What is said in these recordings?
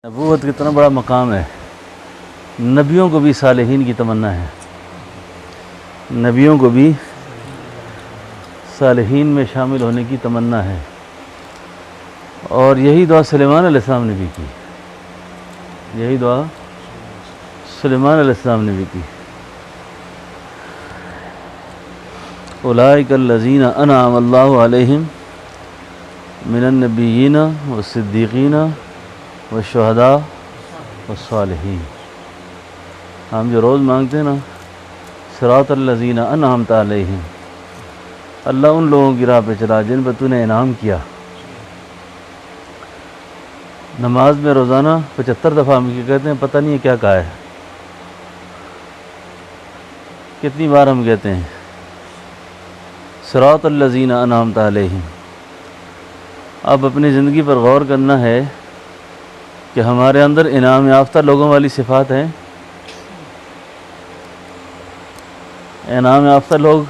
نبوت کتنا بڑا مقام ہے۔ نبیوں کو بھی صالحین کی تمنا ہے، نبیوں کو بھی صالحین میں شامل ہونے کی تمنا ہے، اور یہی دعا سلیمان علیہ السلام نے بھی کی، یہی دعا سلیمان علیہ السلام نے بھی کی۔ اولئک الذین انعم اللہ علیہم من النبیین والصدیقین والشہداء والصالحین۔ ہم جو روز مانگتے ہیں نا، صراط الذین انعمت علیہم، اللہ ان لوگوں کی راہ پہ چلا جن پہ تو نے انعام کیا۔ نماز میں روزانہ 75 دفعہ ہم کہتے ہیں، پتہ نہیں کیا کہا ہے، کتنی بار ہم کہتے ہیں صراط الذین انعمت علیہم۔ اب اپنی زندگی پر غور کرنا ہے کہ ہمارے اندر انعام یافتہ لوگوں والی صفات ہیں۔ انعام یافتہ لوگ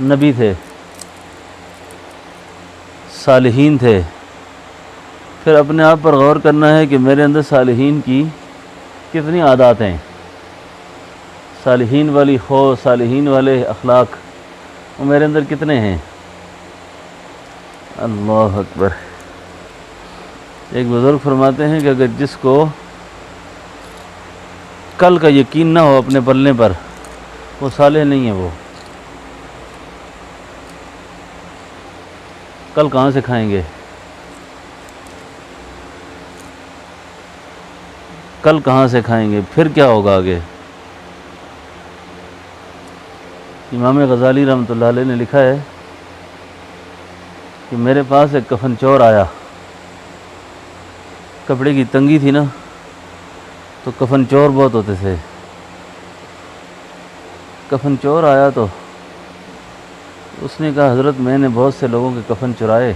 نبی تھے، صالحین تھے۔ پھر اپنے آپ پر غور کرنا ہے کہ میرے اندر صالحین کی کتنی عادات ہیں، صالحین والی خو، صالحین والے اخلاق، وہ میرے اندر کتنے ہیں۔ اللہ اکبر۔ ایک بزرگ فرماتے ہیں کہ اگر جس کو کل کا یقین نہ ہو اپنے پلنے پر، وہ صالح نہیں ہے۔ وہ کل کہاں سے کھائیں گے، کل کہاں سے کھائیں گے، پھر کیا ہوگا آگے۔ امام غزالی رحمۃ اللہ علیہ نے لکھا ہے کہ میرے پاس ایک کفن چور آیا، کپڑے کی تنگی تھی نا، تو کفن چور بہت ہوتے تھے۔ کفن چور آیا تو اس نے کہا، حضرت میں نے بہت سے لوگوں کے کفن چرائے،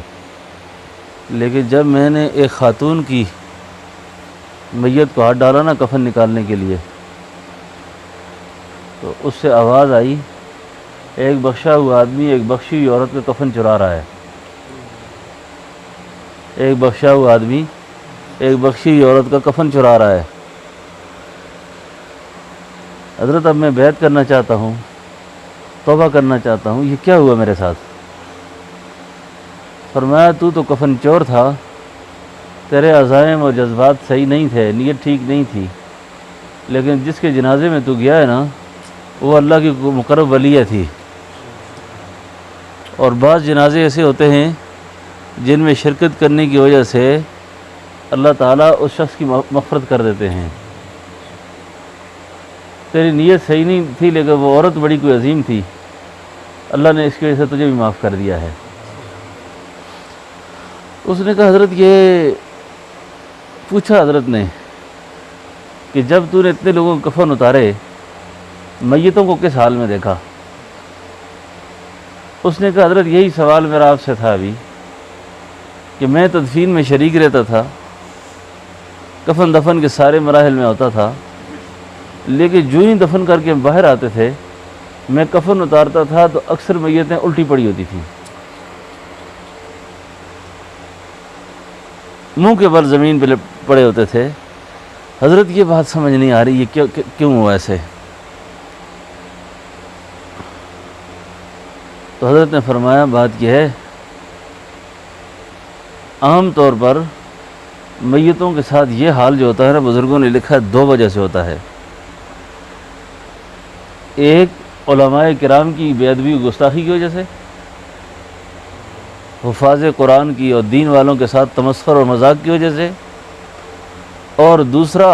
لیکن جب میں نے ایک خاتون کی میت کو ہاتھ ڈالا نا کفن نکالنے کے لیے، تو اس سے آواز آئی، ایک بخشا ہوا آدمی ایک بخشی ہوئی عورت کا کفن چرا رہا ہے۔ ایک بخشا ہوا آدمی ایک بخشی ہوئی عورت کا کفن چرا رہا ہے۔ حضرت اب میں بیعت کرنا چاہتا ہوں، توبہ کرنا چاہتا ہوں، یہ کیا ہوا میرے ساتھ؟ فرمایا، تو کفن چور تھا، تیرے عزائم اور جذبات صحیح نہیں تھے، نیت ٹھیک نہیں تھی، لیکن جس کے جنازے میں تو گیا ہے نا، وہ اللہ کی مقرب ولیہ تھی۔ اور بعض جنازے ایسے ہوتے ہیں جن میں شرکت کرنے کی وجہ سے اللہ تعالیٰ اس شخص کی مغفرت کر دیتے ہیں۔ تیری نیت صحیح نہیں تھی، لیکن وہ عورت بڑی کوئی عظیم تھی، اللہ نے اس کی وجہ سے تجھے بھی معاف کر دیا ہے۔ اس نے کہا، حضرت یہ پوچھا حضرت نے کہ جب تو نے اتنے لوگوں کے کفن اتارے، میتوں کو کس حال میں دیکھا؟ اس نے کہا، حضرت یہی سوال میرا آپ سے تھا ابھی، کہ میں تدفین میں شریک رہتا تھا، کفن دفن کے سارے مراحل میں ہوتا تھا، لیکن جو ہی دفن کر کے باہر آتے تھے، میں کفن اتارتا تھا تو اکثر میتیں الٹی پڑی ہوتی تھیں، منہ کے بل زمین پہ پڑے ہوتے تھے۔ حضرت یہ بات سمجھ نہیں آ رہی، یہ کیوں ہوا ایسے؟ تو حضرت نے فرمایا، بات یہ ہے، عام طور پر میتوں کے ساتھ یہ حال جو ہوتا ہے نا، بزرگوں نے لکھا ہے 2 وجہ سے ہوتا ہے۔ ایک علماء کرام کی بے ادبی و گستاخی کی وجہ سے، حفاظ قرآن کی اور دین والوں کے ساتھ تمسخر اور مذاق کی وجہ سے، اور دوسرا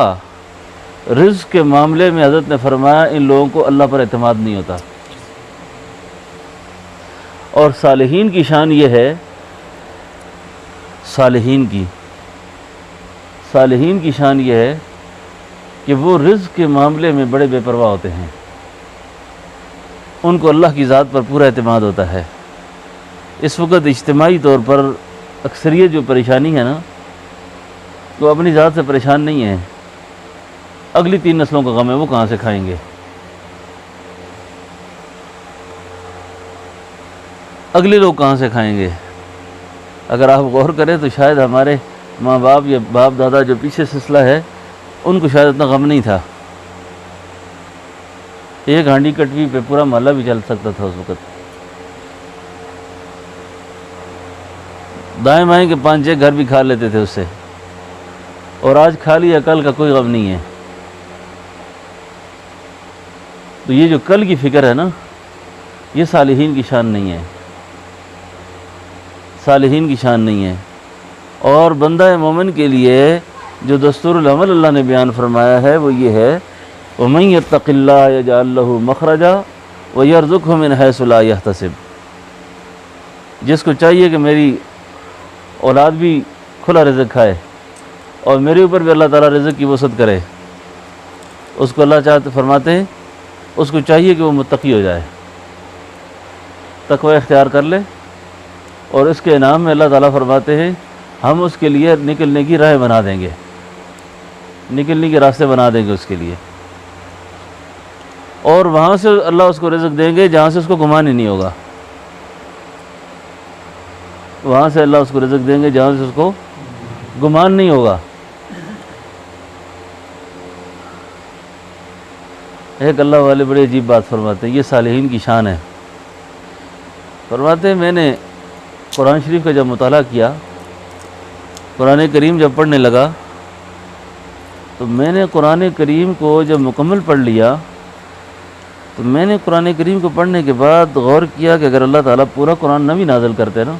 رزق کے معاملے میں حضرت نے فرمایا ان لوگوں کو اللہ پر اعتماد نہیں ہوتا۔ اور صالحین کی شان یہ ہے، صالحین کی شان یہ ہے کہ وہ رزق کے معاملے میں بڑے بے پرواہ ہوتے ہیں، ان کو اللہ کی ذات پر پورا اعتماد ہوتا ہے۔ اس وقت اجتماعی طور پر اکثریت جو پریشانی ہے نا، وہ اپنی ذات سے پریشان نہیں ہے، اگلی 3 نسلوں کا غم ہے، وہ کہاں سے کھائیں گے، اگلے لوگ کہاں سے کھائیں گے۔ اگر آپ غور کریں تو شاید ہمارے ماں باپ یا باپ دادا جو پیچھے سلسلہ ہے ان کو شاید اتنا غم نہیں تھا. ایک ہانڈی کٹوی پہ پورا محلہ بھی چل سکتا تھا اس وقت. دائیں بائیں کے 5-6 گھر بھی کھا لیتے تھے اس سے. اور آج کھا لیا کل کا کوئی غم نہیں ہے. تو یہ جو کل کی فکر ہے نا، یہ صالحین کی شان نہیں ہے، صالحین کی شان نہیں ہے. اور بندہ مومن کے لیے جو دستور العمل اللہ نے بیان فرمایا ہے وہ یہ ہے وَمَن يَتَّقِ اللَّهَ يَجْعَل لَّهُ مَخْرَجًا وَيَرْزُقْهُ مِنْ حَيْثُ لَا يَحْتَسِبُ. جس کو چاہیے کہ میری اولاد بھی کھلا رزق کھائے اور میرے اوپر بھی اللہ تعالیٰ رزق کی وسعت کرے، اس کو اللہ چاہتے فرماتے ہیں اس کو چاہیے کہ وہ متقی ہو جائے، تقوی اختیار کر لے. اور اس کے انعام میں اللہ تعالیٰ فرماتے ہیں ہم اس کے لیے نکلنے کی راہ بنا دیں گے، نکلنے کے راستے بنا دیں گے اس کے لیے. اور وہاں سے اللہ اس کو رزق دیں گے جہاں سے اس کو گمان ہی نہیں ہوگا. وہاں سے اللہ اس کو رزق دیں گے جہاں سے اس کو گمان نہیں ہوگا. ایک اللہ والے بڑی عجیب بات فرماتے ہیں، یہ صالحین کی شان ہے. فرماتے ہیں میں نے قرآن شریف کا جب مطالعہ کیا، قرآن کریم جب پڑھنے لگا تو میں نے قرآن کریم کو جب مکمل پڑھ لیا تو میں نے قرآن کریم کو پڑھنے کے بعد غور کیا کہ اگر اللہ تعالیٰ پورا قرآن نہ بھی نازل کرتے نا،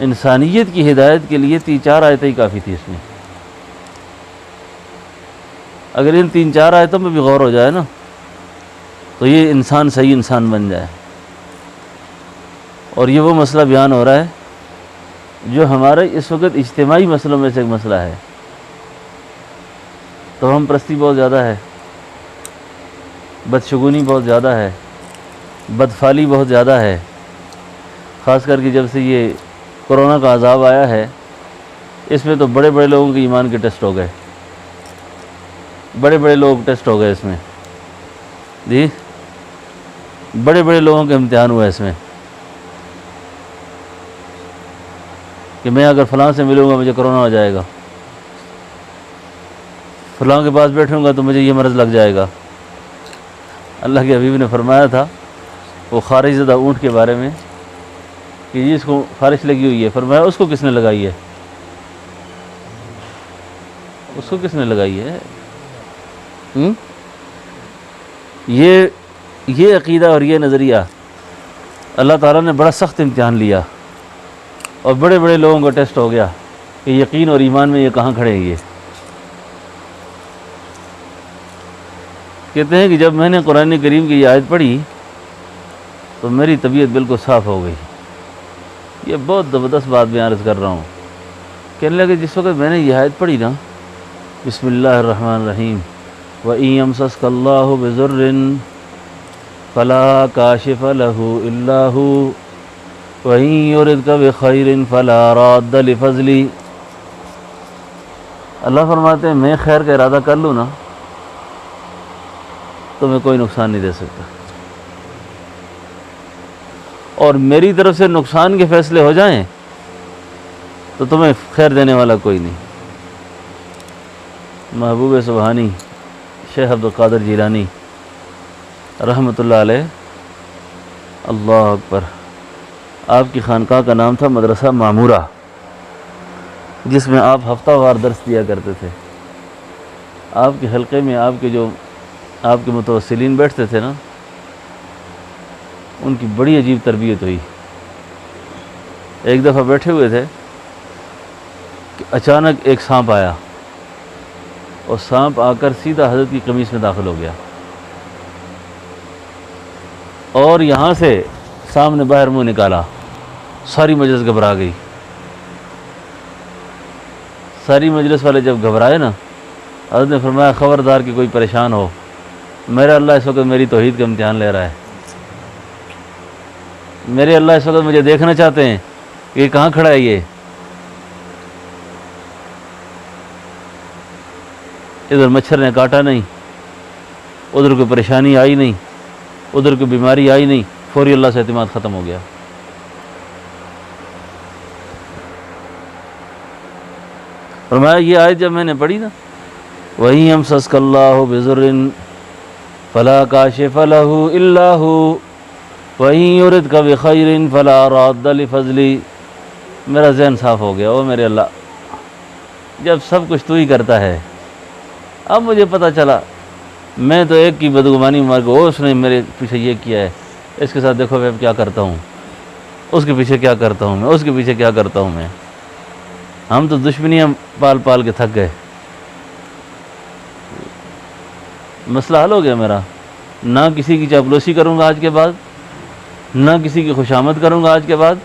انسانیت کی ہدایت کے لیے 3-4 آیتیں ہی کافی تھی اس میں. اگر ان 3-4 آیتوں میں بھی غور ہو جائے نا تو یہ انسان صحیح انسان بن جائے. اور یہ وہ مسئلہ بیان ہو رہا ہے جو ہمارے اس وقت اجتماعی مسئلوں میں سے ایک مسئلہ ہے. تو ہم پرستی بہت زیادہ ہے، بدشگونی بہت زیادہ ہے، بدفعلی بہت زیادہ ہے. خاص کر کے جب سے یہ کرونا کا عذاب آیا ہے اس میں تو بڑے بڑے لوگوں کے ایمان کے ٹیسٹ ہو گئے، بڑے بڑے لوگ ٹیسٹ ہو گئے اس میں. جی بڑے بڑے لوگوں کے امتحان ہوا اس میں کہ میں اگر فلاں سے ملوں گا مجھے کرونا ہو جائے گا، فلاں کے پاس بیٹھوں گا تو مجھے یہ مرض لگ جائے گا. اللہ کے حبیب نے فرمایا تھا وہ خارش زدہ اونٹ کے بارے میں کہ جس کو خارش لگی ہوئی ہے، فرمایا اس کو کس نے لگائی ہے، اس کو کس نے لگائی ہے. یہ عقیدہ اور یہ نظریہ اللہ تعالیٰ نے بڑا سخت امتحان لیا اور بڑے بڑے لوگوں کا ٹیسٹ ہو گیا کہ یقین اور ایمان میں یہ کہاں کھڑے ہیں. یہ کہتے ہیں کہ جب میں نے قرآن کریم کی یہ آیت پڑھی تو میری طبیعت بالکل صاف ہو گئی. یہ بہت زبردست بات بیان عرض کر رہا ہوں. کہنے لگے جس وقت میں نے یہ آیت پڑھی نا، بسم اللہ الرحمن الرحیم وَإِن يَمْسَسْكَ اللَّهُ بِضُرٍّ فَلَا كَاشِفَ لَهُ إِلَّا هُوَ وَإِن يُرِدْكَ بِخَيْرٍ فَلَا رَادَّ لِفَضْلِهِ. اللہ فرماتے ہیں میں خیر کا ارادہ کر لوں نا تو میں کوئی نقصان نہیں دے سکتا، اور میری طرف سے نقصان کے فیصلے ہو جائیں تو تمہیں خیر دینے والا کوئی نہیں. محبوب سبحانی شیخ عبدالقادر جیلانی رحمۃ اللہ علیہ، اللہ اکبر، آپ کی خانقاہ کا نام تھا مدرسہ معمورہ، جس میں آپ ہفتہ وار درس دیا کرتے تھے. آپ کے حلقے میں آپ کے متوسلین بیٹھتے تھے نا، ان کی بڑی عجیب تربیت ہوئی. ایک دفعہ بیٹھے ہوئے تھے کہ اچانک ایک سانپ آیا اور سانپ آ کر سیدھا حضرت کی قمیص میں داخل ہو گیا اور یہاں سے سامنے باہر منہ نکالا. ساری مجلس گھبرا گئی. ساری مجلس والے جب گھبرائے نا، حضرت نے فرمایا خبردار کہ کوئی پریشان ہو، میرا اللہ اس وقت میری توحید کا امتحان لے رہا ہے. میرے اللہ اس وقت مجھے دیکھنا چاہتے ہیں کہ یہ کہاں کھڑا ہے. یہ ادھر مچھر نے کاٹا نہیں، ادھر کوئی پریشانی آئی نہیں، ادھر کوئی بیماری آئی نہیں، فوری اللہ سے اعتماد ختم ہو گیا. فرمایا یہ آیت جب میں نے پڑھی نا، وَإِن يَمْسَسْكَ اللَّهُ بِضُرٍّ فَلَا كَاشِفَ لَهُ إِلَّا هُوَ وَإِن يُرِدْكَ بِخَيْرٍ فَلَا رَادَّ لِفَضْلِهِ، میرا ذہن صاف ہو گیا۔ او میرے اللہ، جب سب کچھ تو ہی کرتا ہے، اب مجھے پتہ چلا میں تو ایک کی بدگمانی مار کے اس نے میرے پیچھے یہ کیا ہے، اس کے ساتھ دیکھو میں کیا کرتا ہوں، اس کے پیچھے کیا کرتا ہوں میں، اس کے پیچھے کیا کرتا ہوں میں۔ ہم تو دشمنیاں پال پال کے تھک گئے۔ مسئلہ حل ہو گیا میرا، نہ کسی کی چاپلوسی کروں گا آج کے بعد، نہ کسی کی خوشامد کروں گا آج کے بعد۔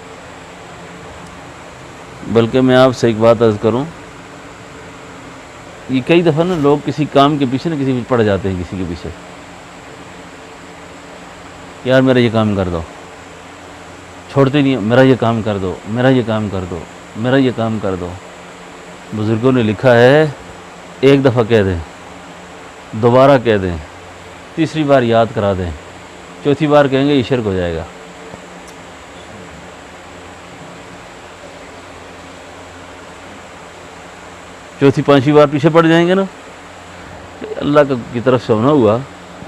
بلکہ میں آپ سے ایک بات عرض کروں، یہ کئی دفعہ نا لوگ کسی کام کے پیچھے نہ کسی پڑ جاتے ہیں، کسی کے پیچھے، یار میرا یہ کام کر دو، چھوڑتے نہیں، میرا یہ کام کر دو، میرا یہ کام کر دو، میرا یہ کام کر دو۔ بزرگوں نے لکھا ہے ایک دفعہ کہہ دیں، دوبارہ کہہ دیں، تیسری بار یاد کرا دیں، چوتھی بار کہیں گے یہ شرک ہو جائے گا۔ چوتھی پانچویں بار پیچھے پڑ جائیں گے نا، اللہ کی طرف سے ہونا ہوا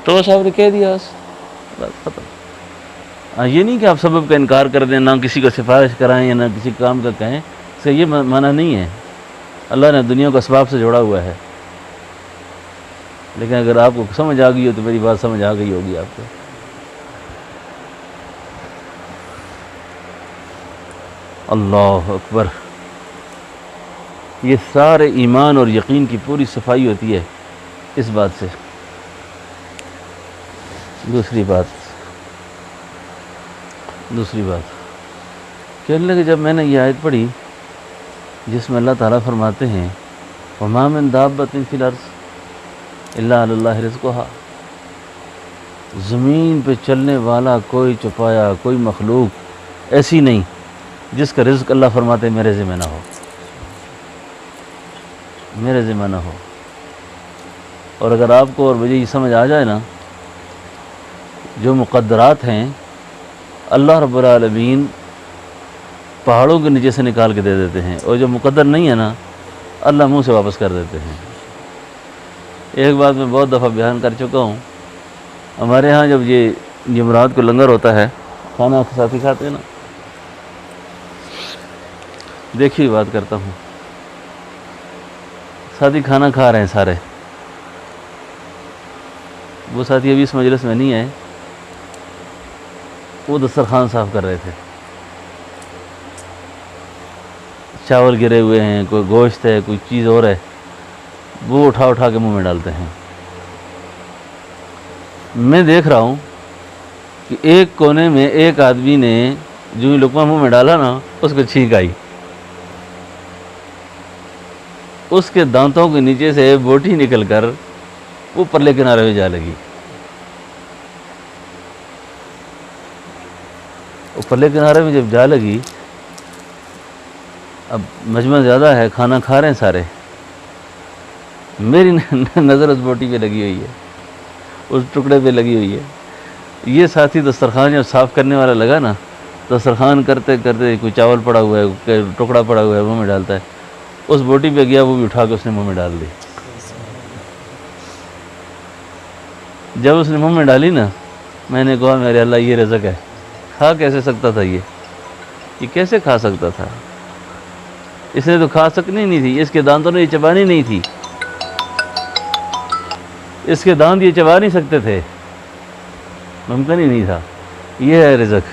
تو صاحب نے کہہ دیا ختم۔ ہاں یہ نہیں کہ آپ سبب کا انکار کر دیں، نہ کسی کو سفارش کرائیں یا نہ کسی کام کا کہیں، اس کا یہ معنی نہیں ہے۔ اللہ نے دنیا کو اسباب سے جوڑا ہوا ہے، لیکن اگر آپ کو سمجھ آ گئی ہو تو میری بات سمجھ آ گئی ہوگی آپ کو۔ اللہ اکبر، یہ سارے ایمان اور یقین کی پوری صفائی ہوتی ہے اس بات سے۔ دوسری بات کہنے لگے، جب میں نے یہ آیت پڑھی جس میں اللہ تعالیٰ فرماتے ہیں وَمَا مِن دَابَّةٍ فِي الْأَرْضِ إِلَّا عَلَى اللَّهِ رِزْقُهَا، زمین پہ چلنے والا کوئی چوپایا، کوئی مخلوق ایسی نہیں جس کا رزق اللہ فرماتے میرے ذمہ نہ ہو، میرے ذمہ نہ ہو۔ اور اگر آپ کو اور مجھے یہ سمجھ آ جائے نا، جو مقدرات ہیں اللہ رب العالمین پہاڑوں کے نیچے سے نکال کے دے دیتے ہیں، اور جو مقدر نہیں ہے نا اللہ منہ سے واپس کر دیتے ہیں۔ ایک بات میں بہت دفعہ بیان کر چکا ہوں، ہمارے ہاں جب یہ جمعرات کو لنگر ہوتا ہے، کھانا ساتھی کھاتے ہیں نا، دیکھیے بات کرتا ہوں، ساتھی کھانا کھا رہے ہیں سارے، وہ ساتھی ابھی اس مجلس میں نہیں آئے، وہ دسترخوان صاف کر رہے تھے، چاول گرے ہوئے ہیں، کوئی گوشت ہے، کوئی چیز اور ہے، وہ اٹھا اٹھا کے منہ میں ڈالتے ہیں۔ میں دیکھ رہا ہوں کہ ایک کونے میں ایک آدمی نے جو ہی لقمہ منہ میں ڈالا نا، اس کو چھینک آئی، اس کے دانتوں کے نیچے سے بوٹی نکل کر وہ پرلے کنارے میں جا لگی۔ وہ پرلے کنارے میں جب جا لگی، اب مجمع زیادہ ہے، کھانا کھا رہے ہیں سارے، میری نظر اس بوٹی پہ لگی ہوئی ہے، اس ٹکڑے پہ لگی ہوئی ہے۔ یہ ساتھی دسترخوان جب صاف کرنے والا لگا نا، دسترخوان کرتے کرتے کوئی چاول پڑا ہوا ہے، کوئی ٹکڑا پڑا ہوا ہے، منہ میں ڈالتا ہے، اس بوٹی پہ گیا، وہ بھی اٹھا کے اس نے منہ میں ڈال دی۔ جب اس نے منہ میں ڈالی نا، میں نے کہا میرے اللہ یہ رزق ہے، کھا کیسے سکتا تھا، یہ کیسے کھا سکتا تھا؟ اس نے تو کھا سکنی نہیں تھی، اس کے دانتوں نے یہ چبانی نہیں تھی، اس کے دانت یہ چبا نہیں سکتے تھے، ممکن ہی نہیں تھا۔ یہ ہے رزق۔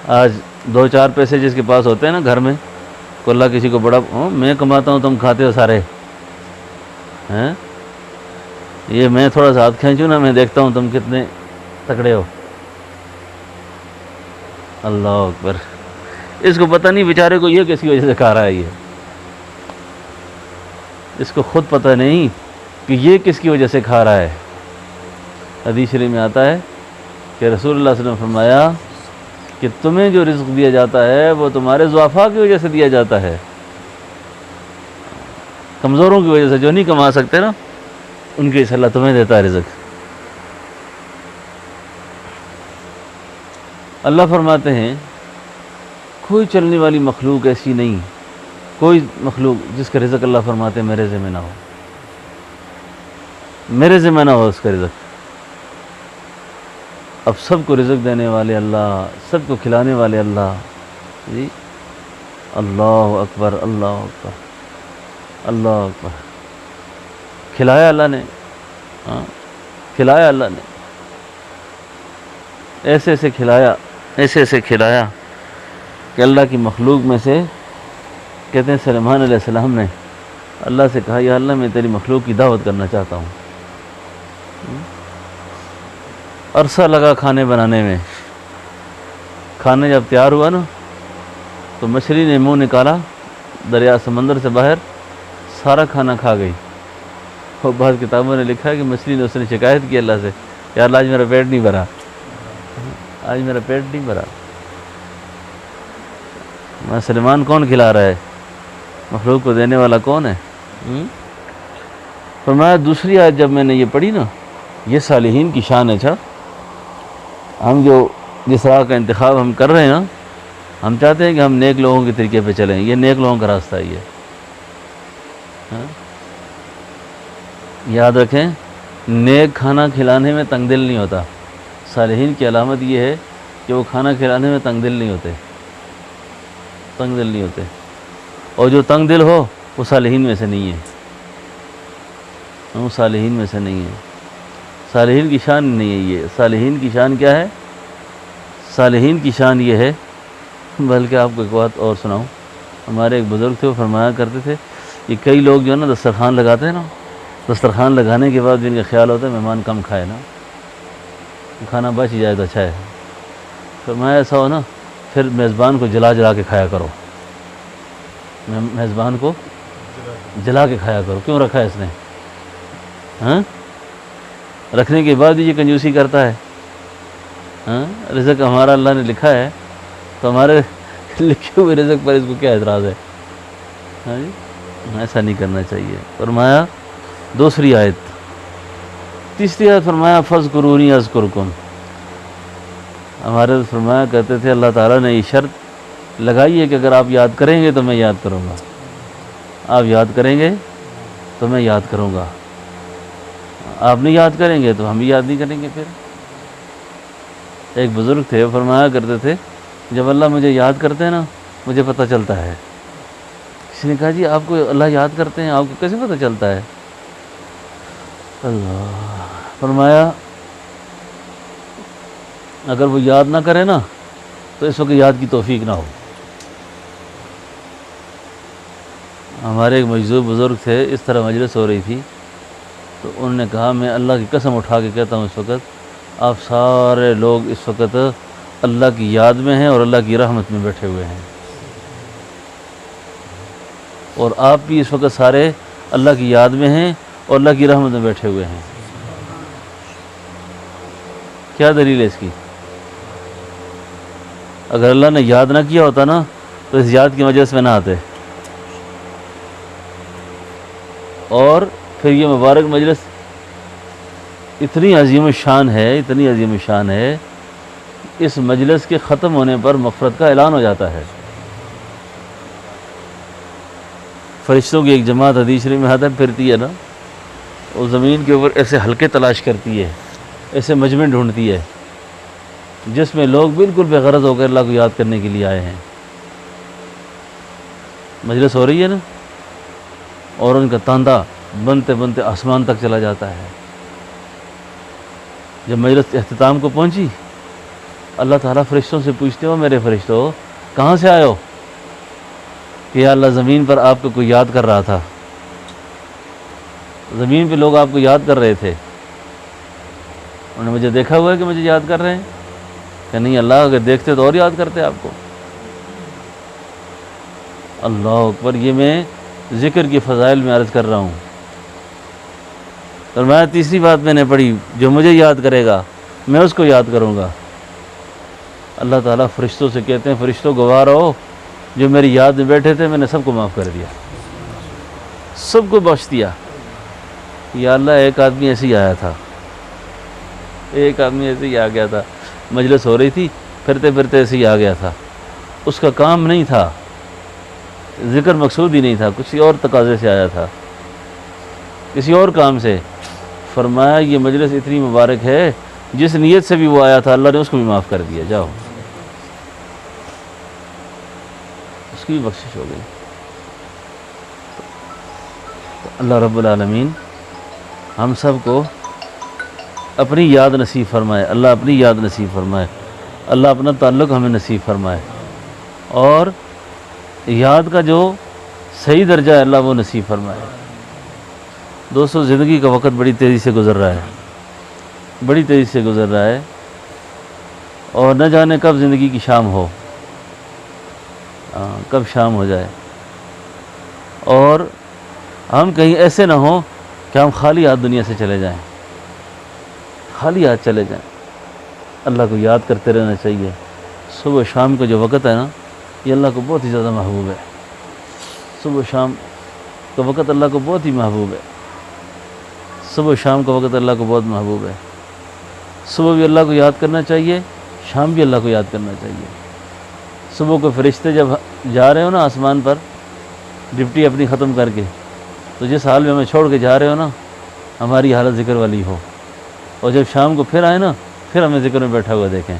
آج 2-4 پیسے جس کے پاس ہوتے ہیں نا گھر میں، کو اللہ کسی کو بڑا میں کماتا ہوں تم کھاتے ہو سارے ہیں، یہ میں تھوڑا سا ہاتھ کھینچوں نا، میں دیکھتا ہوں تم کتنے تکڑے ہو۔ اللہ اکبر، اس کو پتہ نہیں بیچارے کو یہ کس کی وجہ سے کھا رہا ہے، یہ اس کو خود پتہ نہیں کہ یہ کس کی وجہ سے کھا رہا ہے۔ حدیث شریف میں آتا ہے کہ رسول اللہ صلی اللہ علیہ وسلم نے فرمایا کہ تمہیں جو رزق دیا جاتا ہے وہ تمہارے ضعفاء کی وجہ سے دیا جاتا ہے، کمزوروں کی وجہ سے، جو نہیں کما سکتے نا، ان کی اللہ تمہیں دیتا ہے رزق۔ اللہ فرماتے ہیں کوئی چلنے والی مخلوق ایسی نہیں، کوئی مخلوق جس کا رزق اللہ فرماتے ہیں میرے ذمہ نہ ہو، میرے ذمہ نہ ہو اس کا رزق۔ اب سب کو رزق دینے والے اللہ، سب کو کھلانے والے اللہ، جی اللہ اکبر اللہ اکبر اللہ اکبر۔ کھلایا اللہ نے، ہاں کھلایا اللہ نے، ایسے ایسے کھلایا، ایسے ایسے کھلایا کہ اللہ کی مخلوق میں سے کہتے ہیں سلیمان علیہ السلام نے اللہ سے کہا یا اللہ میں تیری مخلوق کی دعوت کرنا چاہتا ہوں۔ عرصہ لگا کھانے بنانے میں، کھانا جب تیار ہوا نا تو مچھلی نے منہ نکالا دریا سمندر سے باہر، سارا کھانا کھا گئی۔ اور بعض کتابوں نے لکھا ہے کہ مچھلی نے اس نے شکایت کی اللہ سے، یا اللہ آج میرا پیٹ نہیں بھرا، آج میرا پیٹ نہیں بھرا۔ سلیمان کون کھلا رہا ہے؟ مخلوق کو دینے والا کون ہے؟ فرمایا دوسری آیت جب میں نے یہ پڑھی نا، یہ صالحین کی شان ہے۔ اچھا ہم جو جس راہ کا انتخاب ہم کر رہے ہیں نا، ہم چاہتے ہیں کہ ہم نیک لوگوں کے طریقے پہ چلیں، یہ نیک لوگوں کا راستہ ہی ہے۔ یاد رکھیں نیک کھانا کھلانے میں تنگ دل نہیں ہوتا۔ صالحین کی علامت یہ ہے کہ وہ کھانا کھلانے میں تنگ دل نہیں ہوتے، تنگ دل نہیں ہوتے، اور جو تنگ دل ہو وہ صالحین میں سے نہیں ہے، وہ صالحین میں سے نہیں ہے۔ صالحین کی شان نہیں ہے یہ۔ صالحین کی شان کیا ہے؟ صالحین کی شان یہ ہے، بلکہ آپ کو ایک بات اور سناؤں، ہمارے ایک بزرگ تھے، وہ فرمایا کرتے تھے کہ کئی لوگ جو ہے نا دسترخوان لگاتے ہیں نا، دسترخوان لگانے کے بعد بھی ان کا خیال ہوتا ہے مہمان کم کھائے نا، کھانا بچ جائے تو اچھا ہے۔ فرمایا ایسا ہو نا پھر میزبان کو جلا جلا کے کھایا کرو، میزبان کو جلا کے کھایا کرو۔ کیوں رکھا ہے اس نے؟ ہاں رکھنے کے بعد بھی یہ کنجوسی کرتا ہے۔ ہاں رزق ہمارا اللہ نے لکھا ہے تو ہمارے لکھے ہوئے رزق پر اس کو کیا اعتراض ہے؟ ہاں جی ایسا نہیں کرنا چاہیے۔ فرمایا دوسری آیت، تیسری آیت فرمایا فاذکرونی اذکرکم۔ ہمارے فرمایا کرتے تھے اللہ تعالیٰ نے یہ شرط لگائی ہے کہ اگر آپ یاد کریں گے تو میں یاد کروں گا، آپ یاد کریں گے تو میں یاد کروں گا، آپ نہیں یاد کریں گے تو ہم بھی یاد نہیں کریں گے۔ پھر ایک بزرگ تھے فرمایا کرتے تھے جب اللہ مجھے یاد کرتے ہیں نا مجھے پتہ چلتا ہے۔ کسی نے کہا جی آپ کو اللہ یاد کرتے ہیں، آپ کو کیسے پتہ چلتا ہے؟ اللہ فرمایا اگر وہ یاد نہ کرے نا تو اس وقت یاد کی توفیق نہ ہو۔ ہمارے ایک مجذوب بزرگ تھے، اس طرح مجلس ہو رہی تھی تو انہوں نے کہا میں اللہ کی قسم اٹھا کے کہتا ہوں اس وقت آپ سارے لوگ اس وقت اللہ کی یاد میں ہیں اور اللہ کی رحمت میں بیٹھے ہوئے ہیں، اور آپ بھی اس وقت سارے اللہ کی یاد میں ہیں اور اللہ کی رحمت میں بیٹھے ہوئے ہیں۔ کیا دلیل ہے اس کی؟ اگر اللہ نے یاد نہ کیا ہوتا نا تو اس یاد کی وجہ سے نہ آتے، اور پھر یہ مبارک مجلس اتنی عظیم الشان ہے، اتنی عظیم الشان ہے، اس مجلس کے ختم ہونے پر مغفرت کا اعلان ہو جاتا ہے۔ فرشتوں کی ایک جماعت حدیث شریف میں آتا ہے پھرتی ہے نا، وہ زمین کے اوپر ایسے حلقے تلاش کرتی ہے، ایسے مجمع ڈھونڈتی ہے جس میں لوگ بالکل بے غرض ہو کر اللہ کو یاد کرنے کے لیے آئے ہیں۔ مجلس ہو رہی ہے نا اور ان کا تاندہ بنتے بنتے آسمان تک چلا جاتا ہے۔ جب مجلس اختتام کو پہنچی اللہ تعالیٰ فرشتوں سے پوچھتے ہو میرے فرشتوں کہاں سے آئے ہو؟ کہ یا اللہ زمین پر آپ کو کوئی یاد کر رہا تھا، زمین پہ لوگ آپ کو یاد کر رہے تھے، انہوں نے مجھے دیکھا ہوا ہے کہ مجھے یاد کر رہے ہیں؟ کہ نہیں اللہ اگر دیکھتے تو اور یاد کرتے آپ کو۔ اللہ اکبر، یہ میں ذکر کی فضائل میں عرض کر رہا ہوں۔ فرمایا تیسری بات میں نے پڑھی جو مجھے یاد کرے گا میں اس کو یاد کروں گا۔ اللہ تعالیٰ فرشتوں سے کہتے ہیں فرشتوں گواہ رہو جو میری یاد میں بیٹھے تھے میں نے سب کو معاف کر دیا، سب کو بخش دیا۔ یا اللہ ایک آدمی ایسے ہی آیا تھا، ایک آدمی ایسے ہی آ گیا تھا، مجلس ہو رہی تھی پھرتے پھرتے ایسے ہی آ گیا تھا، اس کا کام نہیں تھا ذکر مقصود ہی نہیں تھا، کسی اور تقاضے سے آیا تھا، کسی اور کام سے۔ فرمایا یہ مجلس اتنی مبارک ہے، جس نیت سے بھی وہ آیا تھا اللہ نے اس کو بھی معاف کر دیا، جاؤ، اس کی بھی بخشش ہو گئی۔ تو اللہ رب العالمین ہم سب کو اپنی یاد نصیب فرمائے، اللہ اپنی یاد نصیب فرمائے، اللہ اپنا تعلق ہمیں نصیب فرمائے، اور یاد کا جو صحیح درجہ ہے اللہ وہ نصیب فرمائے۔ دوستو زندگی کا وقت بڑی تیزی سے گزر رہا ہے، بڑی تیزی سے گزر رہا ہے، اور نہ جانے کب زندگی کی شام ہو، کب شام ہو جائے، اور ہم کہیں ایسے نہ ہوں کہ ہم خالی ہاتھ دنیا سے چلے جائیں، خالی ہاتھ چلے جائیں۔ اللہ کو یاد کرتے رہنا چاہیے۔ صبح شام کا جو وقت ہے نا، یہ اللہ کو بہت ہی زیادہ محبوب ہے۔ صبح شام کا وقت اللہ کو بہت ہی محبوب ہے، صبح شام کا وقت اللہ کو بہت محبوب ہے۔ صبح بھی اللہ کو یاد کرنا چاہیے، شام بھی اللہ کو یاد کرنا چاہیے۔ صبح کو فرشتے جب جا رہے ہو نا آسمان پر ڈپٹی اپنی ختم کر کے، تو جس حال میں ہمیں چھوڑ کے جا رہے ہو نا، ہماری حالت ذکر والی ہو، اور جب شام کو پھر آئے نا، پھر ہمیں ذکر میں بیٹھا ہوا دیکھیں،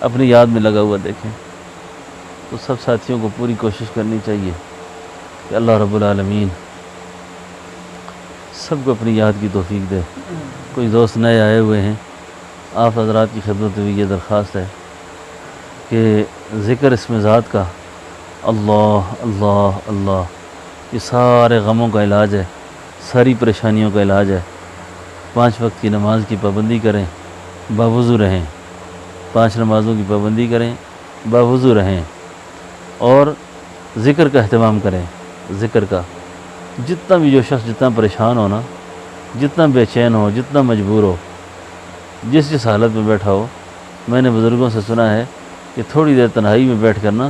اپنی یاد میں لگا ہوا دیکھیں۔ تو سب ساتھیوں کو پوری کوشش کرنی چاہیے کہ اللہ رب العالمین سب کو اپنی یاد کی توفیق دے۔ کوئی دوست نئے آئے ہوئے ہیں، آپ حضرات کی خدمت میں یہ درخواست ہے کہ ذکر اسم ذات کا اللہ اللہ اللہ یہ سارے غموں کا علاج ہے، ساری پریشانیوں کا علاج ہے۔ 5 وقت کی نماز کی پابندی کریں، باوضو رہیں، 5 نمازوں کی پابندی کریں، باوضو رہیں، اور ذکر کا اہتمام کریں۔ ذکر کا جتنا بھی جو شخص جتنا پریشان ہو نا، جتنا بے چین ہو، جتنا مجبور ہو، جس حالت میں بیٹھا ہو، میں نے بزرگوں سے سنا ہے کہ تھوڑی دیر تنہائی میں بیٹھ کر نا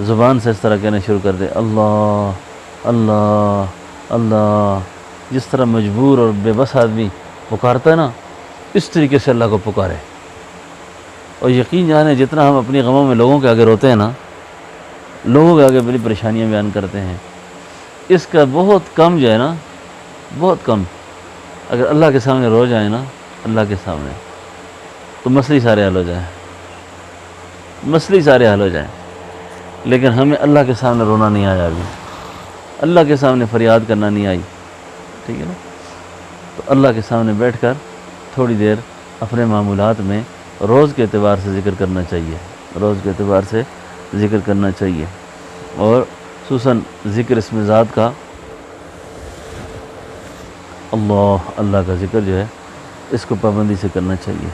زبان سے اس طرح کہنا شروع کر دے، اللہ اللہ اللہ۔ جس طرح مجبور اور بے بس آدمی پکارتا ہے نا، اس طریقے سے اللہ کو پکارے، اور یقین جانے جتنا ہم اپنی غموں میں لوگوں کے آگے روتے ہیں نا، لوگوں کے آگے بڑی پریشانیاں بیان کرتے ہیں، اس کا بہت کم جو ہے نا، بہت کم اگر اللہ کے سامنے رو جائیں نا، اللہ کے سامنے، تو مسئلے سارے حل ہو جائیں، مسئلے سارے حل ہو جائیں۔ لیکن ہمیں اللہ کے سامنے رونا نہیں آیا ابھی، اللہ کے سامنے فریاد کرنا نہیں آئی، ٹھیک ہے نا؟ تو اللہ کے سامنے بیٹھ کر تھوڑی دیر اپنے معمولات میں روز کے اعتبار سے ذکر کرنا چاہیے، روز کے اعتبار سے ذکر کرنا چاہیے، اور خصوصاً ذکر اسم ذات کا اللہ اللہ کا ذکر جو ہے اس کو پابندی سے کرنا چاہیے۔